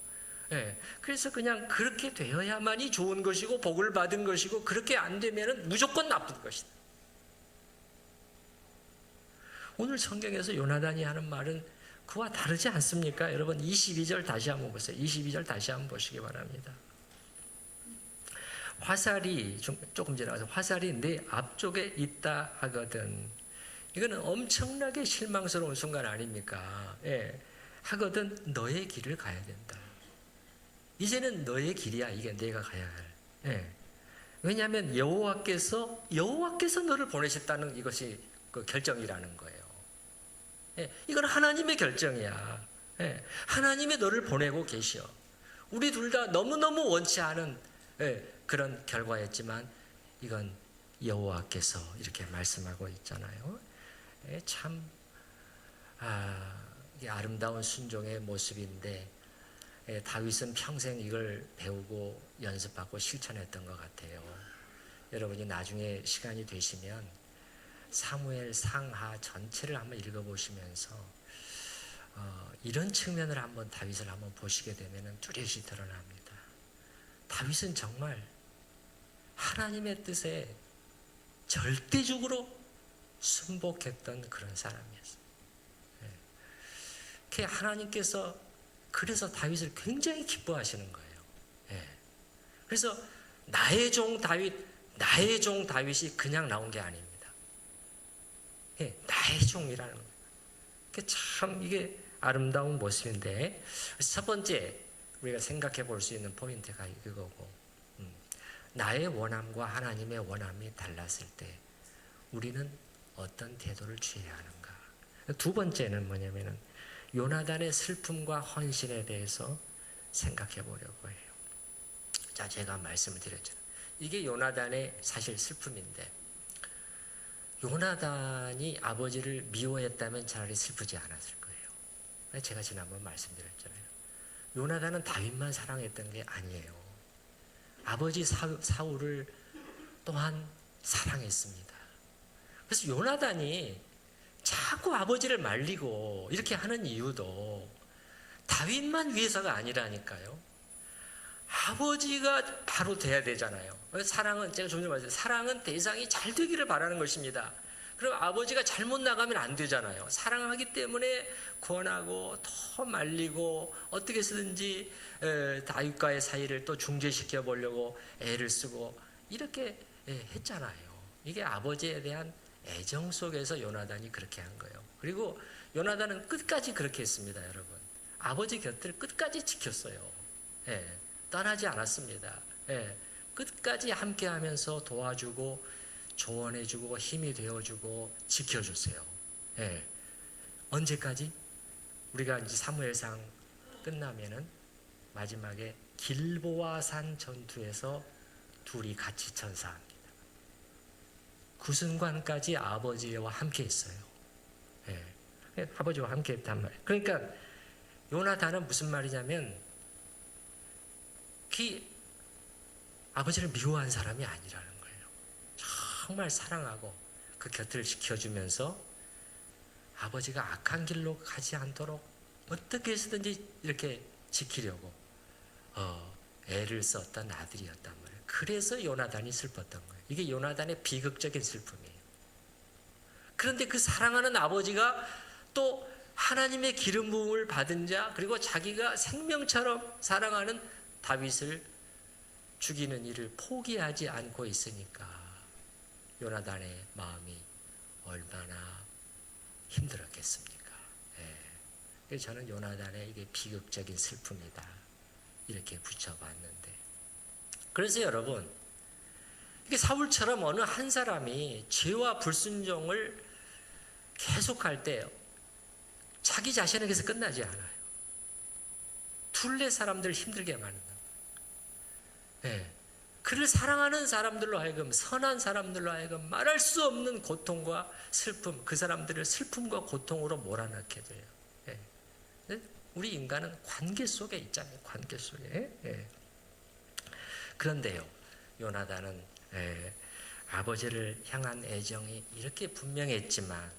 그래서 그냥 그렇게 되어야만이 좋은 것이고 복을 받은 것이고 그렇게 안 되면 무조건 나쁜 것이다. 오늘 성경에서 요나단이 하는 말은 그와 다르지 않습니까? 여러분 22절 다시 한번 보세요. 22절 다시 한번 보시기 바랍니다. 화살이 조금 지나가서 화살이 내 앞쪽에 있다 하거든. 이거는 엄청나게 실망스러운 순간 아닙니까? 하거든 너의 길을 가야 된다. 이제는 너의 길이야. 이게 내가 가야 할. 왜냐하면 여호와께서 너를 보내셨다는 이것이 그 결정이라는 거예요. 이건 하나님의 결정이야. 하나님이 너를 보내고 계셔. 우리 둘 다 너무너무 원치 않은 그런 결과였지만 이건 여호와께서 이렇게 말씀하고 있잖아요. 참 이게 아름다운 순종의 모습인데 다윗은 평생 이걸 배우고 연습하고 실천했던 것 같아요. 여러분이 나중에 시간이 되시면 사무엘 상하 전체를 한번 읽어보시면서 이런 측면을 한번 다윗을 한번 보시게 되면 뚜렷이 드러납니다. 다윗은 정말 하나님의 뜻에 절대적으로 순복했던 그런 사람이었어요. 하나님께서 그래서 다윗을 굉장히 기뻐하시는 거예요. 그래서 나의 종 다윗이 그냥 나온 게 아닙니다. 나의 종이라는 거예요. 참 이게 아름다운 모습인데 첫 번째 우리가 생각해 볼 수 있는 포인트가 이거고 나의 원함과 하나님의 원함이 달랐을 때 우리는 어떤 태도를 취해야 하는가. 두 번째는 뭐냐면은 요나단의 슬픔과 헌신에 대해서 생각해 보려고 해요. 자, 제가 말씀을 드렸죠. 이게 요나단의 사실 슬픔인데 요나단이 아버지를 미워했다면 차라리 슬프지 않았을 거예요. 제가 지난번 말씀드렸잖아요. 요나단은 다윗만 사랑했던 게 아니에요. 아버지 사울을 또한 사랑했습니다. 그래서 요나단이 자꾸 아버지를 말리고 이렇게 하는 이유도 다윗만 위해서가 아니라니까요. 아버지가 바로 돼야 되잖아요. 사랑은 제가 좀 전에 말했어요. 사랑은 대상이 잘 되기를 바라는 것입니다. 그럼 아버지가 잘못 나가면 안 되잖아요. 사랑하기 때문에 권하고 더 말리고 어떻게 해서든지 다윗과의 사이를 또 중재시켜 보려고 애를 쓰고 이렇게 했잖아요. 이게 아버지에 대한 애정 속에서 요나단이 그렇게 한 거예요. 그리고 요나단은 끝까지 그렇게 했습니다, 여러분. 아버지 곁을 끝까지 지켰어요. 떠나지 않았습니다. 끝까지 함께하면서 도와주고 조언해주고 힘이 되어주고 지켜줬어요. 언제까지? 우리가 이제 사무엘상 끝나면은 마지막에 길보아산 전투에서 둘이 같이 전사합니다. 그 순간까지 아버지와 함께 했어요. 아버지와 함께 했단 말이에요. 그러니까 요나단은 무슨 말이냐면 아버지를 미워한 사람이 아니라는 거예요. 정말 사랑하고 그 곁을 지켜주면서 아버지가 악한 길로 가지 않도록 어떻게 해서든지 이렇게 지키려고 애를 썼던 아들이었단 말이에요. 그래서 요나단이 슬펐던 거예요. 이게 요나단의 비극적인 슬픔이에요. 그런데 그 사랑하는 아버지가 또 하나님의 기름 부음을 받은 자, 그리고 자기가 생명처럼 사랑하는 다윗을 죽이는 일을 포기하지 않고 있으니까 요나단의 마음이 얼마나 힘들었겠습니까? 그래서 저는 요나단의 이게 비극적인 슬픔이다 이렇게 붙여봤는데, 그래서 여러분, 이게 사울처럼 어느 한 사람이 죄와 불순종을 계속할 때 자기 자신에게서 끝나지 않아요. 둘레 사람들 힘들게 만든다. 예. 그를 사랑하는 사람들로 하여금, 선한 사람들로 하여금 말할 수 없는 고통과 슬픔, 그 사람들을 슬픔과 고통으로 몰아넣게 돼요. 예. 우리 인간은 관계 속에 있잖아요. 관계 속에. 예. 그런데요, 요나단은 아버지를 향한 애정이 이렇게 분명했지만,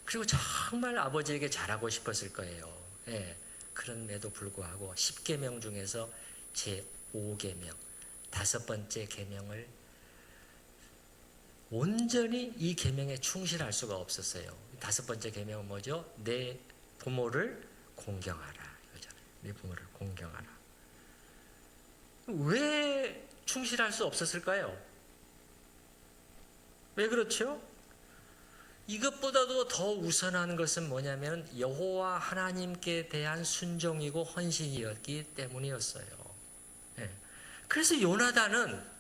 그리고 정말 아버지에게 잘하고 싶었을 거예요. 예. 그럼에도 불구하고 10계명 중에서 제5계명, 5번째 계명을 온전히 이 계명에 충실할 수가 없었어요. 5번째 계명은 뭐죠? 내 부모를 공경하라. 이거잖아요. 내 부모를 공경하라. 왜 충실할 수 없었을까요? 왜 그렇죠? 이것보다도 더 우선한 것은 뭐냐면 여호와 하나님께 대한 순종이고 헌신이었기 때문이었어요. 예. 그래서 요나단은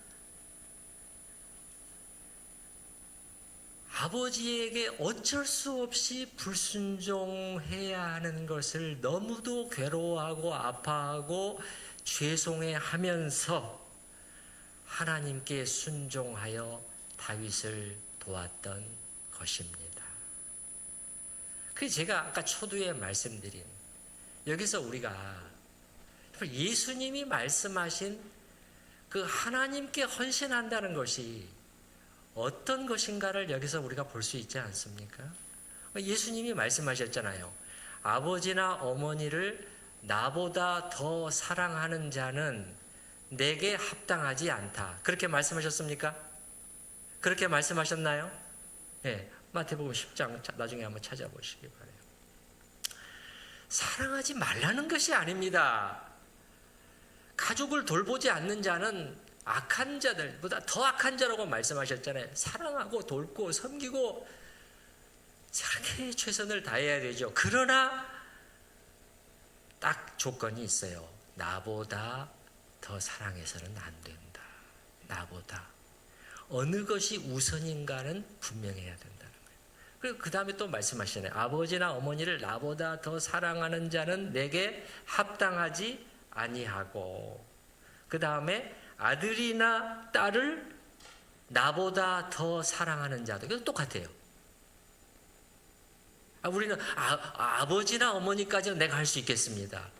아버지에게 어쩔 수 없이 불순종해야 하는 것을 너무도 괴로워하고 아파하고 죄송해하면서 하나님께 순종하여 다윗을 도왔던 것입니다. 그 제가 아까 초두에 말씀드린, 여기서 우리가 예수님이 말씀하신 그 하나님께 헌신한다는 것이 어떤 것인가를 여기서 우리가 볼 수 있지 않습니까? 예수님이 말씀하셨잖아요. 아버지나 어머니를 나보다 더 사랑하는 자는 내게 합당하지 않다. 그렇게 말씀하셨습니까? 그렇게 말씀하셨나요? 네, 마태복음 10장 나중에 한번 찾아보시기 바라요. 사랑하지 말라는 것이 아닙니다. 가족을 돌보지 않는 자는 악한 자들보다 더 악한 자라고 말씀하셨잖아요. 사랑하고 돕고 섬기고 저렇게 최선을 다해야 되죠. 그러나 딱 조건이 있어요. 나보다 더 사랑해서는 안 된다. 나보다 어느 것이 우선인가는 분명해야 된다는 거예요. 그리고 그 다음에 또 말씀하시잖아요. 아버지나 어머니를 나보다 더 사랑하는 자는 내게 합당하지 아니하고, 그 다음에 아들이나 딸을 나보다 더 사랑하는 자도, 이거 똑같아요. 우리는 아버지나 어머니까지는 내가 할 수 있겠습니다.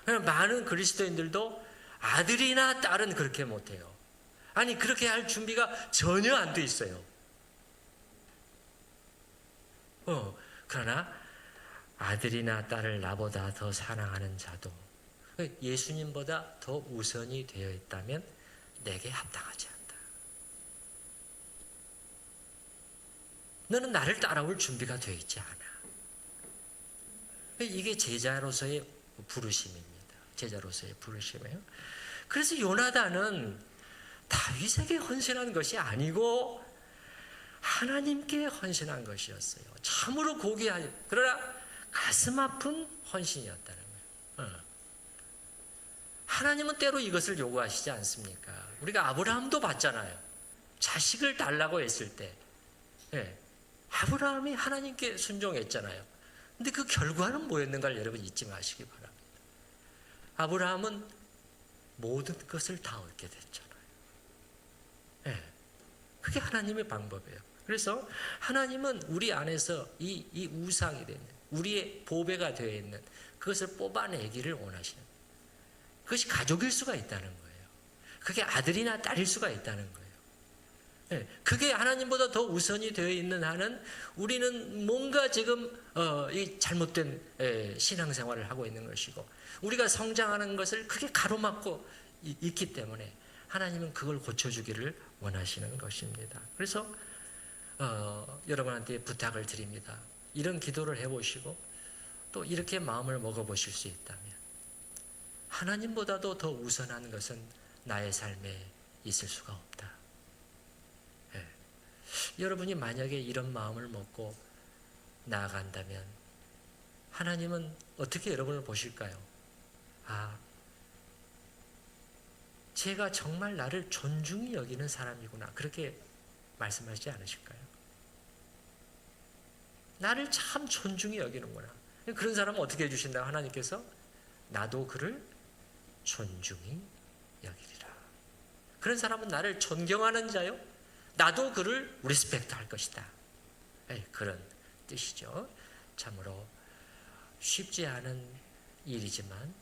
많은 그리스도인들도 아들이나 딸은 그렇게 못해요. 아니, 그렇게 할 준비가 전혀 안 돼 있어요. 그러나 아들이나 딸을 나보다 더 사랑하는 자도 예수님보다 더 우선이 되어 있다면 내게 합당하지 않다. 너는 나를 따라올 준비가 되어 있지 않아. 이게 제자로서의 부르심입니다. 제자로서의 부르심이에요. 그래서 요나단은 다윗에게 헌신한 것이 아니고 하나님께 헌신한 것이었어요. 참으로 고귀한, 그러나 가슴 아픈 헌신이었다는 거예요. 하나님은 때로 이것을 요구하시지 않습니까? 우리가 아브라함도 봤잖아요. 자식을 달라고 했을 때 아브라함이 하나님께 순종했잖아요. 근데 그 결과는 뭐였는가를 여러분 잊지 마시기 바랍니다. 아브라함은 모든 것을 다 얻게 됐잖아요. 그게 하나님의 방법이에요. 그래서 하나님은 우리 안에서 이 우상이 되는, 우리의 보배가 되어 있는 그것을 뽑아내기를 원하시는, 그것이 가족일 수가 있다는 거예요. 그게 아들이나 딸일 수가 있다는 거예요. 그게 하나님보다 더 우선이 되어 있는 한은 우리는 뭔가 지금 이 잘못된 신앙생활을 하고 있는 것이고, 우리가 성장하는 것을 크게 가로막고 있기 때문에 하나님은 그걸 고쳐주기를 원하시는 것입니다. 그래서 여러분한테 부탁을 드립니다. 이런 기도를 해보시고 또 이렇게 마음을 먹어보실 수 있다면, 하나님보다도 더 우선한 것은 나의 삶에 있을 수가 없다. 여러분이 만약에 이런 마음을 먹고 나아간다면 하나님은 어떻게 여러분을 보실까요? 제가 정말 나를 존중히 여기는 사람이구나, 그렇게 말씀하시지 않으실까요? 나를 참 존중히 여기는구나. 그런 사람은 어떻게 해주신다고 하나님께서? 나도 그를 존중히 여기리라. 그런 사람은 나를 존경하는 자요, 나도 그를 리스펙트 할 것이다. 그런 뜻이죠. 참으로 쉽지 않은 일이지만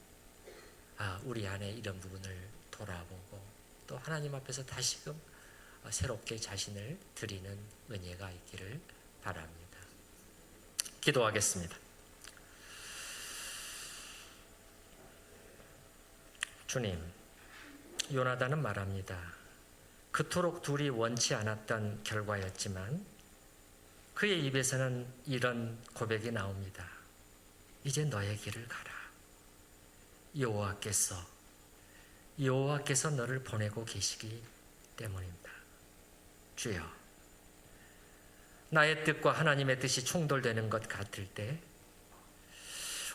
우리 안에 이런 부분을 돌아보고 또 하나님 앞에서 다시금 새롭게 자신을 드리는 은혜가 있기를 바랍니다. 기도하겠습니다. 주님, 요나단은 말합니다. 그토록 둘이 원치 않았던 결과였지만 그의 입에서는 이런 고백이 나옵니다. 이제 너의 길을 가라. 여호와께서 너를 보내고 계시기 때문입니다. 주여, 나의 뜻과 하나님의 뜻이 충돌되는 것 같을 때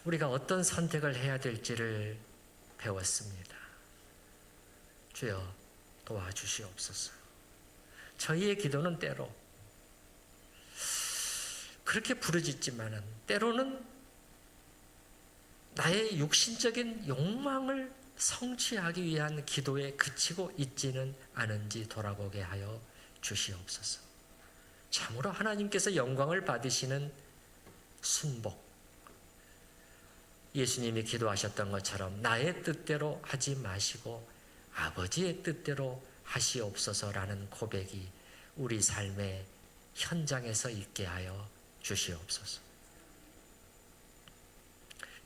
우리가 어떤 선택을 해야 될지를 배웠습니다. 주여, 도와주시옵소서. 저희의 기도는 때로 그렇게 부르짖지만은 때로는 나의 육신적인 욕망을 성취하기 위한 기도에 그치고 있지는 않은지 돌아보게 하여 주시옵소서. 참으로 하나님께서 영광을 받으시는 순복, 예수님이 기도하셨던 것처럼 나의 뜻대로 하지 마시고 아버지의 뜻대로 하시옵소서라는 고백이 우리 삶의 현장에서 있게 하여 주시옵소서.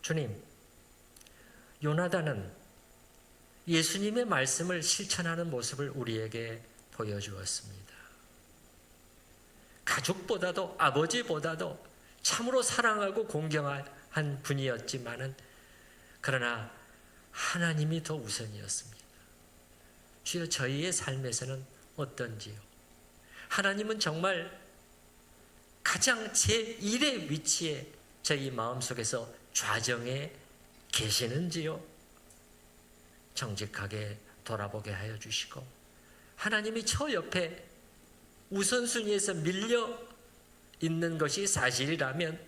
주님, 요나단은 예수님의 말씀을 실천하는 모습을 우리에게 보여주었습니다. 가족보다도 아버지보다도 참으로 사랑하고 공경한 분이었지만은 그러나 하나님이 더 우선이었습니다. 주여, 저희의 삶에서는 어떤지요? 하나님은 정말 가장 제1의 위치에 저희 마음속에서 좌정에 계시는지요? 정직하게 돌아보게 하여 주시고 하나님이 저 옆에 우선순위에서 밀려 있는 것이 사실이라면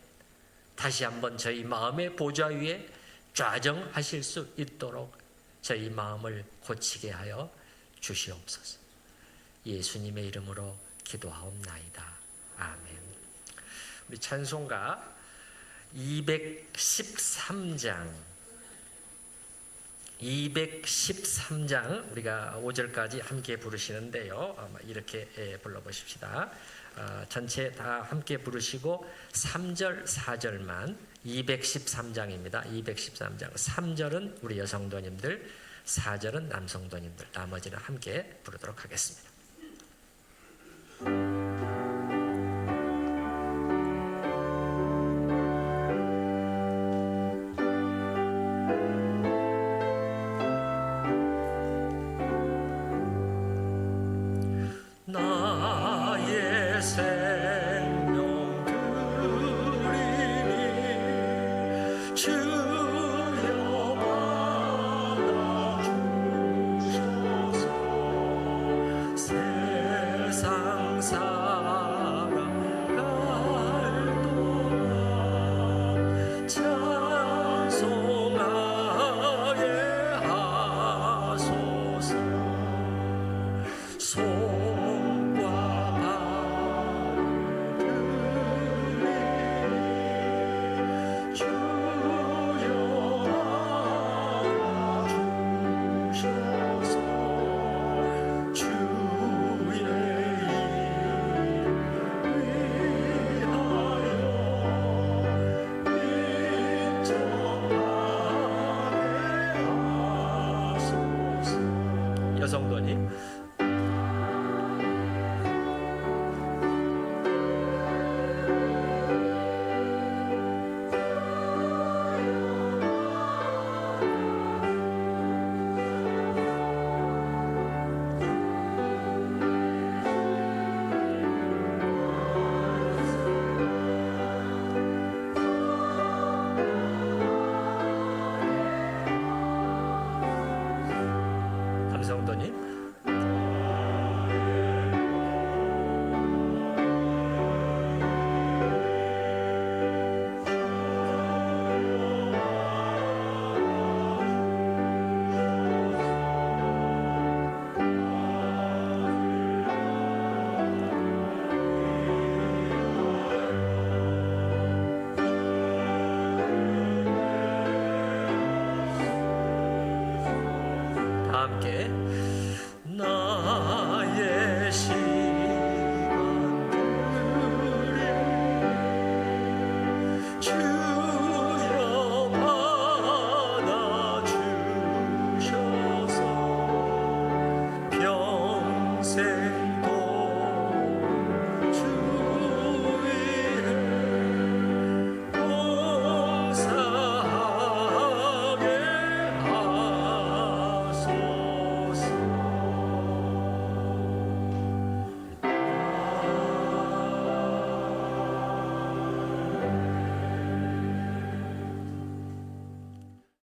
다시 한번 저희 마음의 보좌 위에 좌정하실 수 있도록 저희 마음을 고치게 하여 주시옵소서. 예수님의 이름으로 기도하옵나이다. 아멘. 우리 찬송가 213장 우리가 5절까지 함께 부르시는데요. 아마 이렇게 불러보십시다. 전체 다 함께 부르시고 3절, 4절만 213장입니다. 213장 3절은 우리 여성도님들, 4절은 남성도님들, 나머지는 함께 부르도록 하겠습니다. 나의 생명 드리니 주여 받아주셔서 세상